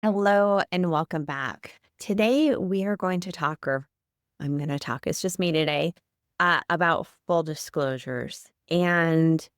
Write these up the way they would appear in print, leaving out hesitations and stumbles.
Hello and welcome back. Today we are going to talk, or I'm going to talk, it's just me today, about full disclosures. And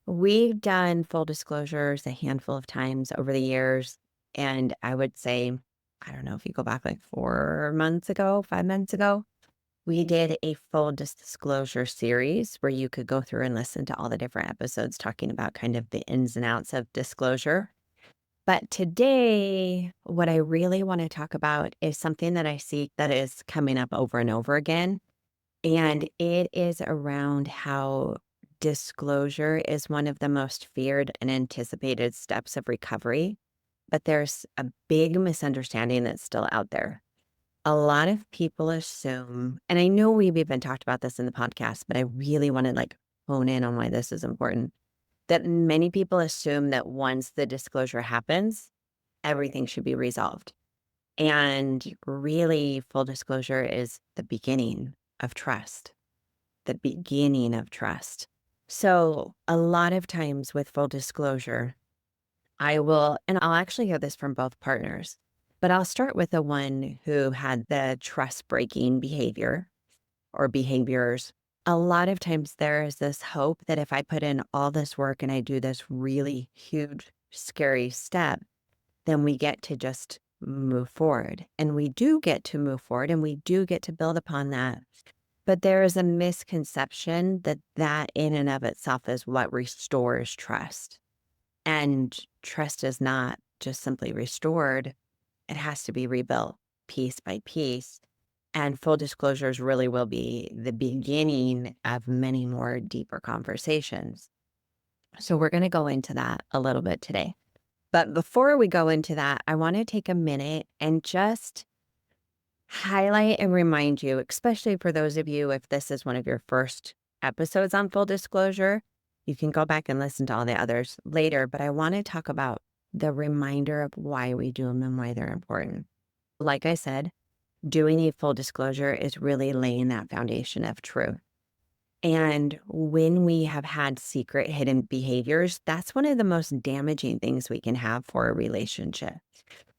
we've done full disclosures a handful of times over the years. And I would say, I don't know if you go back like 4 months ago, 5 months ago, we did a full disclosure series where you could go through and listen to all the different episodes talking about kind of the ins and outs of disclosure. But today, what I really want to talk about is something that I see that is coming up over and over again. And it is around how disclosure is one of the most feared and anticipated steps of recovery. But there's a big misunderstanding that's still out there. A lot of people assume, and I know we've even talked about this in the podcast, but I really want to hone in on why this is important, that many people assume that once the disclosure happens, everything should be resolved. And really, full disclosure is the beginning of trust, the beginning of trust. So, a lot of times with full disclosure, I will, and I'll actually hear this from both partners, but I'll start with the one who had the trust breaking behavior or behaviors. A lot of times there is this hope that if I put in all this work and I do this really huge, scary step, then we get to just move forward. And we do get to move forward and we do get to build upon that. But there is a misconception that that in and of itself is what restores trust. And trust is not just simply restored, it has to be rebuilt piece by piece. And full disclosures really will be the beginning of many more deeper conversations. So we're going to go into that a little bit today. But before we go into that, I want to take a minute and just highlight and remind you, especially for those of you, if this is one of your first episodes on full disclosure, you can go back and listen to all the others later. But I want to talk about the reminder of why we do them and why they're important. Like I said, doing a full disclosure is really laying that foundation of truth. And when we have had secret hidden behaviors, that's one of the most damaging things we can have for a relationship.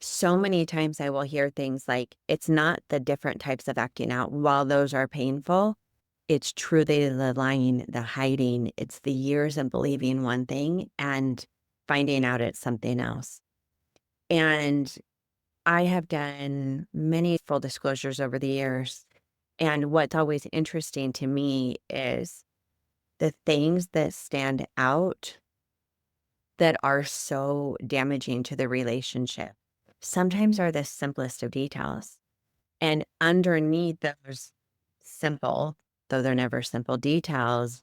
So many times I will hear things like, it's not the different types of acting out. While those are painful, it's truly the lying, the hiding. It's the years of believing one thing and finding out it's something else. And I have done many full disclosures over the years. And what's always interesting to me is the things that stand out that are so damaging to the relationship sometimes are the simplest of details. And underneath those simple, though they're never simple details,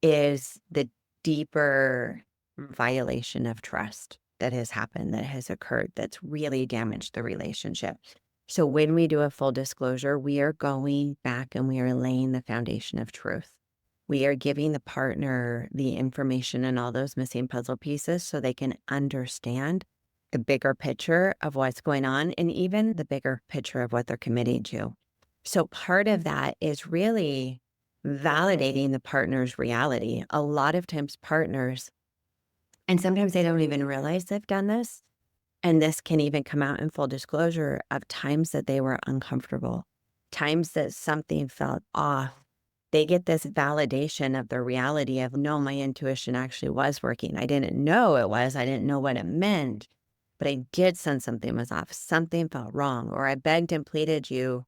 is the deeper violation of trust that has happened, that has occurred, that's really damaged the relationship. So when we do a full disclosure, we are going back and we are laying the foundation of truth. We are giving the partner the information and all those missing puzzle pieces so they can understand the bigger picture of what's going on and even the bigger picture of what they're committing to. So part of that is really validating the partner's reality. A lot of times partners, and sometimes they don't even realize they've done this, and this can even come out in full disclosure of times that they were uncomfortable, times that something felt off. They get this validation of the reality of, no, my intuition actually was working. I didn't know it was. I didn't know what it meant, but I did sense something was off. Something felt wrong, or I begged and pleaded you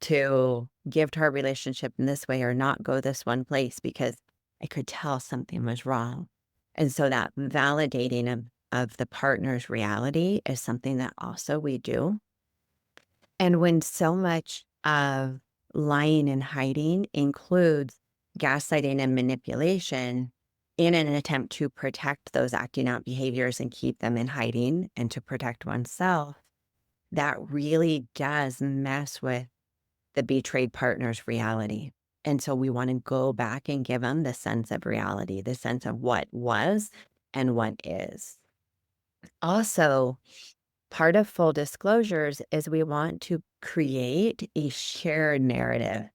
to give to our relationship in this way or not go this one place because I could tell something was wrong. And so that validating of the partner's reality is something that also we do. And when so much of lying and hiding includes gaslighting and manipulation in an attempt to protect those acting out behaviors and keep them in hiding and to protect oneself, that really does mess with the betrayed partner's reality. And so we want to go back and give them the sense of reality, the sense of what was and what is. Also, part of full disclosures is we want to create a shared narrative.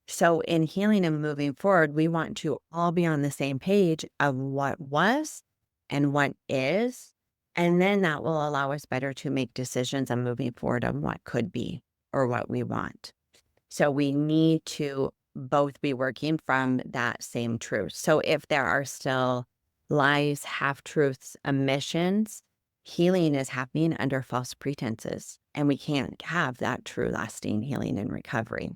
So in healing and moving forward, we want to all be on the same page of what was and what is, And then that will allow us better to make decisions on moving forward on what could be or what we want. So we need to both be working from that same truth. So if there are still lies, half truths, omissions, healing is happening under false pretenses. And we can't have that true lasting healing and recovery.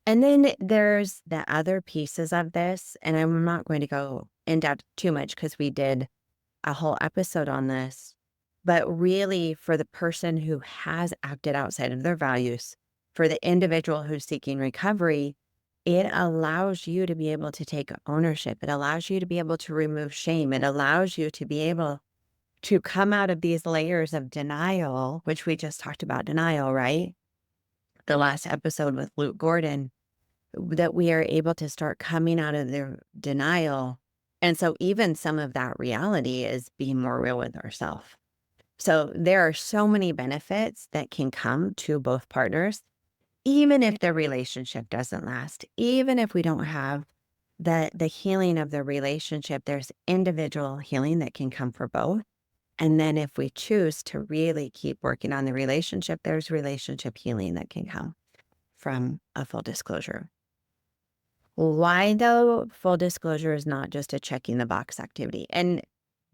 And then there's the other pieces of this. And I'm not going to go in depth too much because we did a whole episode on this. But really, for the person who has acted outside of their values, for the individual who's seeking recovery, it allows you to be able to take ownership. It allows you to be able to remove shame. It allows you to be able to come out of these layers of denial, which we just talked about denial, right? The last episode with Luke Gordon, that we are able to start coming out of their denial. And so even some of that reality is being more real with ourselves. So there are so many benefits that can come to both partners, even if the relationship doesn't last, even if we don't have the healing of the relationship, there's individual healing that can come for both. And then if we choose to really keep working on the relationship, there's relationship healing that can come from a full disclosure. Why, though, full disclosure is not just a checking the box activity. And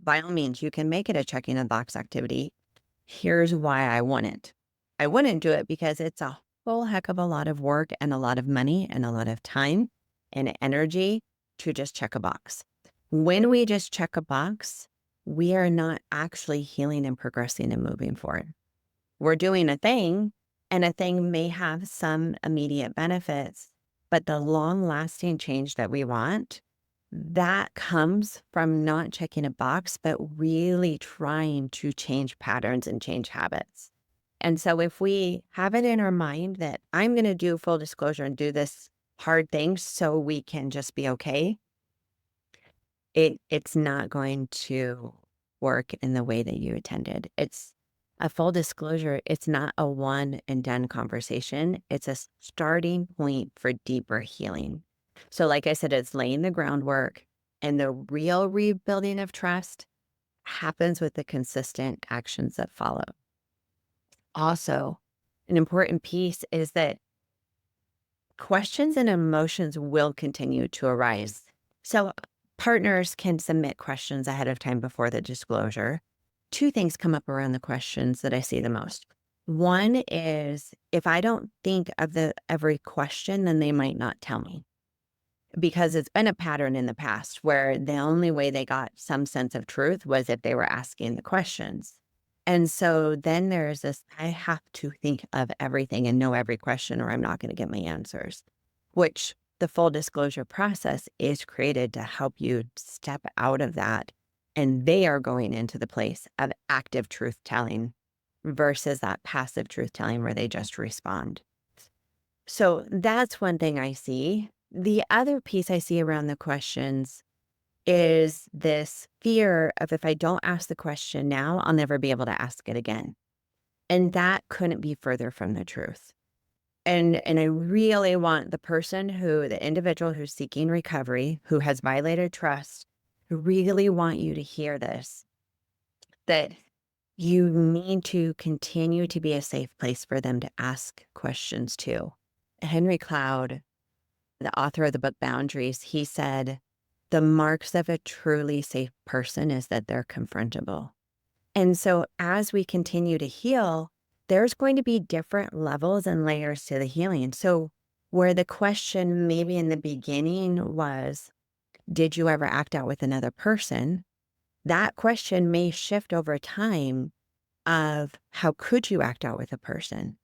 by all means, you can make it a checking the box activity. Here's why I wouldn't. I wouldn't do it because it's a whole heck of a lot of work and a lot of money and a lot of time and energy to just check a box. When we just check a box, we are not actually healing and progressing and moving forward. We're doing a thing, and a thing may have some immediate benefits, but the long-lasting change that we want, that comes from not checking a box, but really trying to change patterns and change habits. And so if we have it in our mind that I'm going to do full disclosure and do this hard thing so we can just be okay, it's not going to work in the way that you intended. It's a full disclosure. It's not a one and done conversation. It's a starting point for deeper healing. So like I said, it's laying the groundwork, and the real rebuilding of trust happens with the consistent actions that follow. Also, an important piece is that questions and emotions will continue to arise. So partners can submit questions ahead of time before the disclosure. Two things come up around the questions that I see the most. One is if I don't think of every question, then they might not tell me, because it's been a pattern in the past where the only way they got some sense of truth was if they were asking the questions. And so then there's this, I have to think of everything and know every question or I'm not going to get my answers, which the full disclosure process is created to help you step out of that. And they are going into the place of active truth telling versus that passive truth telling where they just respond. So that's one thing I see. The other piece I see around the questions is this fear of if I don't ask the question now, I'll never be able to ask it again. And that couldn't be further from the truth. And I really want the individual who's seeking recovery, who has violated trust, really want you to hear this, that you need to continue to be a safe place for them to ask questions to. Henry Cloud, the author of the book Boundaries, he said, the marks of a truly safe person is that they're confrontable. And so as we continue to heal, there's going to be different levels and layers to the healing. So where the question maybe in the beginning was, did you ever act out with another person? That question may shift over time of how could you act out with a person?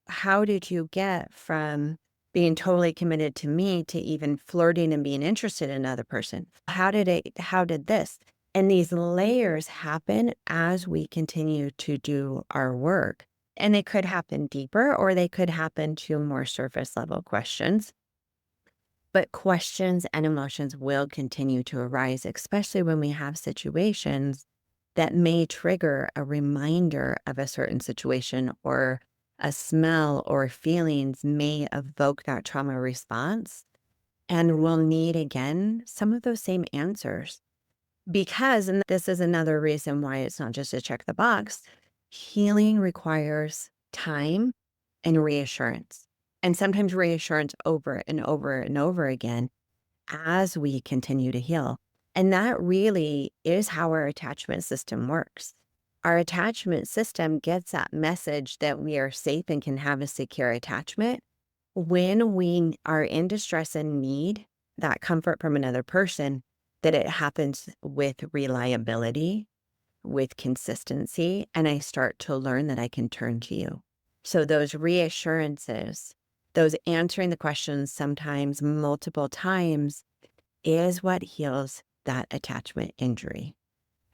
How did you get from being totally committed to me to even flirting and being interested in another person? How did this? And these layers happen as we continue to do our work. And they could happen deeper or they could happen to more surface level questions. But questions and emotions will continue to arise, especially when we have situations that may trigger a reminder of a certain situation, or a smell or feelings may evoke that trauma response. And we'll need, again, some of those same answers. Because, and this is another reason why it's not just a check the box, healing requires time and reassurance. And sometimes reassurance over and over and over again as we continue to heal. And that really is how our attachment system works. Our attachment system gets that message that we are safe and can have a secure attachment when we are in distress and need that comfort from another person, that it happens with reliability, with consistency, and I start to learn that I can turn to you. So those reassurances, those answering the questions sometimes multiple times is what heals that attachment injury.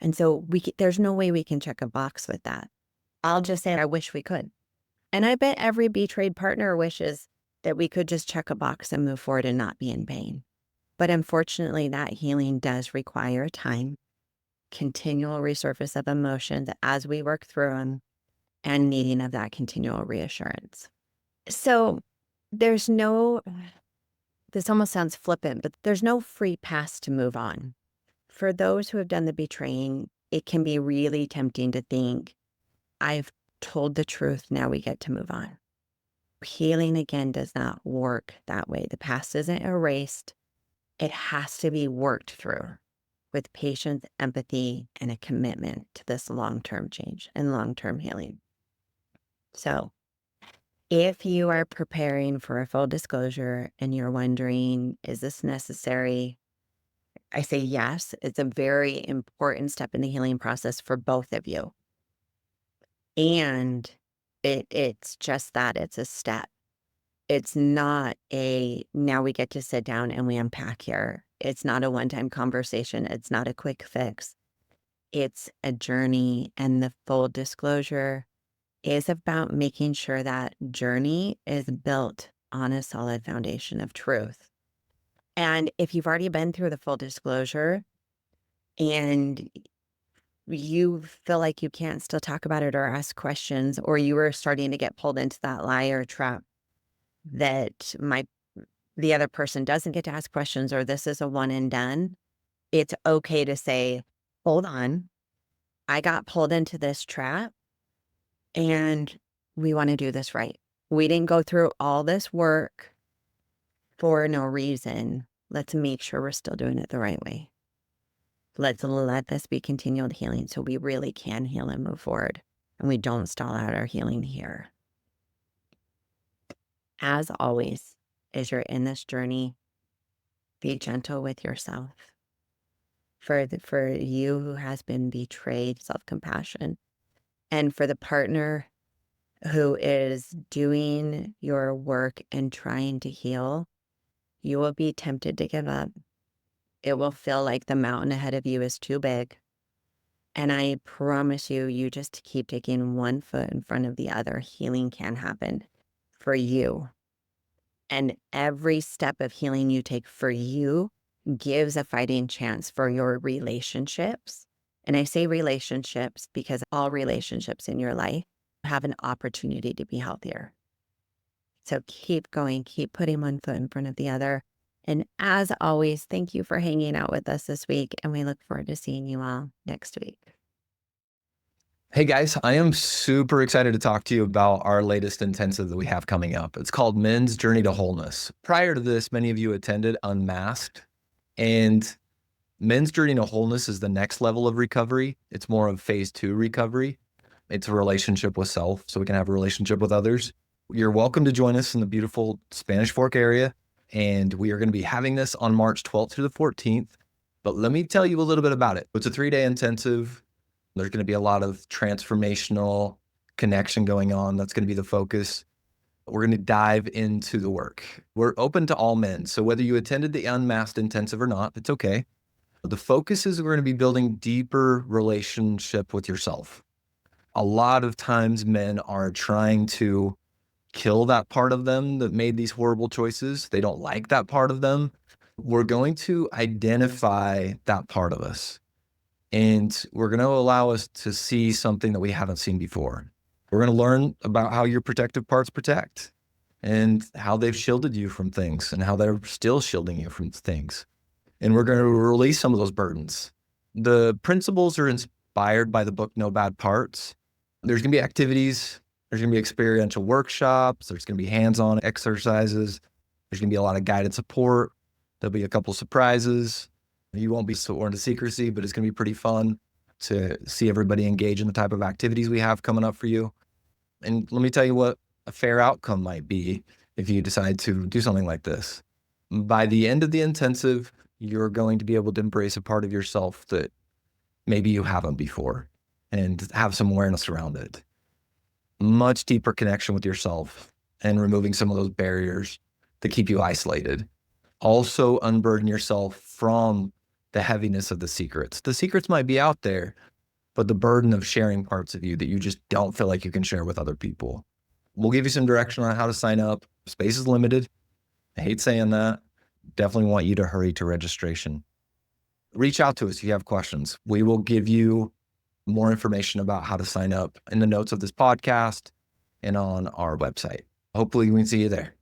And so there's no way we can check a box with that. I'll just say, I wish we could. And I bet every betrayed partner wishes that we could just check a box and move forward and not be in pain. But unfortunately, that healing does require time, continual resurface of emotions as we work through them, and needing of that continual reassurance. So there's no, this almost sounds flippant, but there's no free pass to move on. For those who have done the betraying, it can be really tempting to think, I've told the truth, now we get to move on. Healing, again, does not work that way. The past isn't erased. It has to be worked through with patience, empathy, and a commitment to this long-term change and long-term healing. So if you are preparing for a full disclosure and you're wondering, is this necessary? I say yes. It's a very important step in the healing process for both of you. And it's just that, it's a step. It's not now we get to sit down and we unpack here. It's not a one-time conversation. It's not a quick fix. It's a journey, and the full disclosure is about making sure that journey is built on a solid foundation of truth. And if you've already been through the full disclosure and you feel like you can't still talk about it or ask questions, or you are starting to get pulled into that liar trap that the other person doesn't get to ask questions, or this is a one and done, it's okay to say, hold on, I got pulled into this trap and we want to do this right. We didn't go through all this work for no reason. Let's make sure we're still doing it the right way. Let's let this be continual healing so we really can heal and move forward, and we don't stall out our healing here. As always, as you're in this journey, be gentle with yourself. For you who has been betrayed, self-compassion. And for the partner who is doing your work and trying to heal, you will be tempted to give up. It will feel like the mountain ahead of you is too big. And I promise you, you just keep taking one foot in front of the other. Healing can happen for you. And every step of healing you take for you gives a fighting chance for your relationships. And I say relationships because all relationships in your life have an opportunity to be healthier. So keep going, keep putting one foot in front of the other. And as always, thank you for hanging out with us this week. And we look forward to seeing you all next week. Hey guys, I am super excited to talk to you about our latest intensive that we have coming up. It's called Men's Journey to Wholeness. Prior to this, many of you attended Unmasked, and Men's Journey to Wholeness is the next level of recovery. It's more of phase 2 recovery. It's a relationship with self, so we can have a relationship with others. You're welcome to join us in the beautiful Spanish Fork area, and we are going to be having this on March 12th through the 14th. But let me tell you a little bit about it. It's a 3-day intensive. There's going to be a lot of transformational connection going on. That's going to be the focus. We're going to dive into the work. We're open to all men. So whether you attended the Unmasked intensive or not, it's okay. The focus is we're going to be building deeper relationship with yourself. A lot of times men are trying to kill that part of them that made these horrible choices. They don't like that part of them. We're going to identify that part of us. And we're going to allow us to see something that we haven't seen before. We're going to learn about how your protective parts protect and how they've shielded you from things and how they're still shielding you from things. And we're going to release some of those burdens The principles are inspired by the book No Bad Parts. There's going to be activities. There's going to be experiential workshops. There's going to be hands-on exercises. There's going to be a lot of guided support. There'll be a couple surprises. You won't be sworn to secrecy, but it's going to be pretty fun to see everybody engage in the type of activities we have coming up for you. And let me tell you what a fair outcome might be if you decide to do something like this. By the end of the intensive, you're going to be able to embrace a part of yourself that maybe you haven't before and have some awareness around it. Much deeper connection with yourself and removing some of those barriers that keep you isolated. Also unburden yourself from the heaviness of the secrets. The secrets might be out there, but the burden of sharing parts of you that you just don't feel like you can share with other people. We'll give you some direction on how to sign up. Space is limited. I hate saying that. Definitely want you to hurry to registration. Reach out to us if you have questions. We will give you more information about how to sign up in the notes of this podcast and on our website. Hopefully we can see you there.